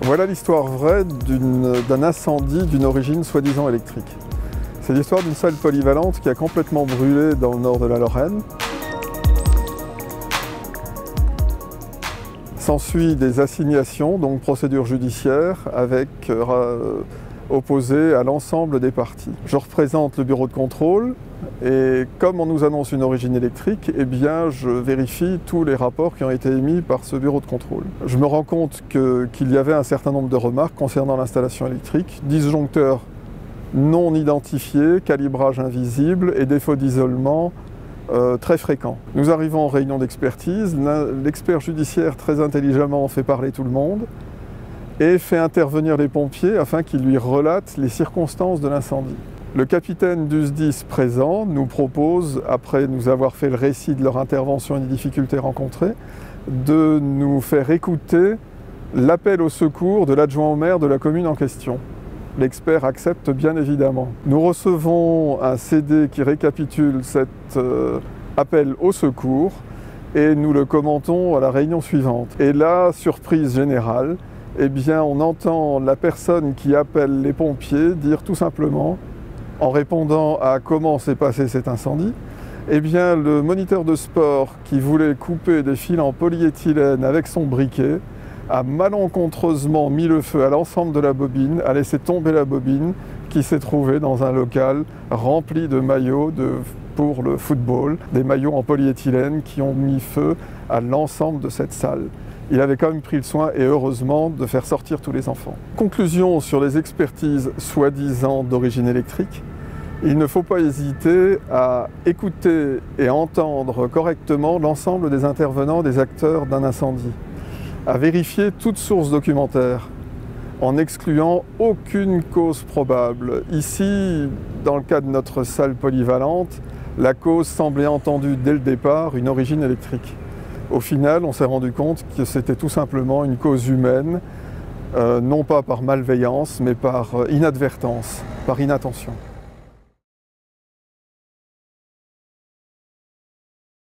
Voilà l'histoire vraie d'un incendie d'une origine soi-disant électrique. C'est l'histoire d'une salle polyvalente qui a complètement brûlé dans le nord de la Lorraine. S'ensuit des assignations, donc procédure judiciaire, opposées à l'ensemble des parties. Je représente le bureau de contrôle et comme on nous annonce une origine électrique, eh bien je vérifie tous les rapports qui ont été émis par ce bureau de contrôle. Je me rends compte qu'il y avait un certain nombre de remarques concernant l'installation électrique, disjoncteurs non identifiés, calibrage invisible et défaut d'isolement très fréquents. Nous arrivons en réunion d'expertise, l'expert judiciaire très intelligemment fait parler tout le monde et fait intervenir les pompiers afin qu'ils lui relatent les circonstances de l'incendie. Le capitaine du SDIS présent nous propose, après nous avoir fait le récit de leur intervention et des difficultés rencontrées, de nous faire écouter l'appel au secours de l'adjoint au maire de la commune en question. L'expert accepte bien évidemment. Nous recevons un CD qui récapitule cet appel au secours et nous le commentons à la réunion suivante. Et là, surprise générale, eh bien, on entend la personne qui appelle les pompiers dire tout simplement, en répondant à comment s'est passé cet incendie, eh bien, le moniteur de sport qui voulait couper des fils en polyéthylène avec son briquet a malencontreusement mis le feu à l'ensemble de la bobine, a laissé tomber la bobine qui s'est trouvée dans un local rempli de maillots pour le football, des maillots en polyéthylène qui ont mis feu à l'ensemble de cette salle. Il avait quand même pris le soin, et heureusement, de faire sortir tous les enfants. Conclusion sur les expertises soi-disant d'origine électrique. Il ne faut pas hésiter à écouter et entendre correctement l'ensemble des intervenants, des acteurs d'un incendie. À vérifier toute source documentaire, en excluant aucune cause probable. Ici, dans le cas de notre salle polyvalente, la cause semblait entendue dès le départ, une origine électrique. Au final, on s'est rendu compte que c'était tout simplement une cause humaine, non pas par malveillance, mais par inadvertance, par inattention.